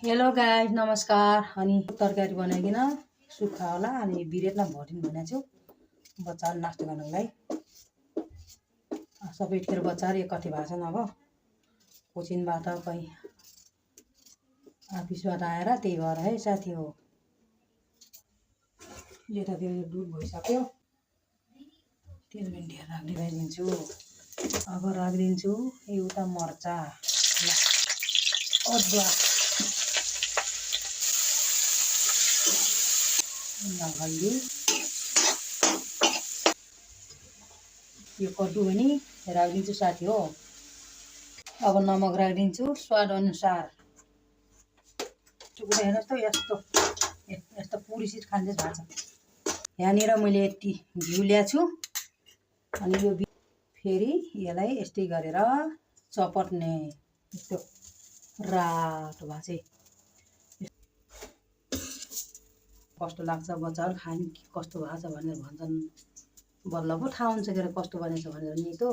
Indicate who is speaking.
Speaker 1: Hello guys नमस्कार। अनि तरकारी बनाइकन सुक्खा होला अनि बिरेटमा भटिन् भनेको छु बच्चाहरू नास्ता गर्नलाई। सबै यतिखेर बच्चाहरू एकट्ठी भएको छन्। अब कोचिङबाट कहीँ अफिसबाट आएर त्यही भएर है साथी हो यतातिर दुध भइसक्यो। तेल भिन्डीहरू राखिदिन्छु। अब राखिदिन्छु एउटा मर्चा अदुवा हल्दी यो कटु पनि राखिदिन्छु साथी हो। अब नमक राखिदिन्छु स्वाद अनुसार। चुक्दा हेर्नुहोस् त यस्तो पुरीसित खान्छ भएको छ। यहाँनिर मैले यति घिउ ल्याएको छु अनि यो फेरि यसलाई यस्तै गरेर चपट्ने यस्तो रातो भएको चाहिँ कस्तो लाग्छ बच्चाहरू खाइन कस्तो भएको छ भनेर भन्छन्। बल्ल पो थाहा हुन्छ के अरे कस्तो बनेछ भनेर नि त।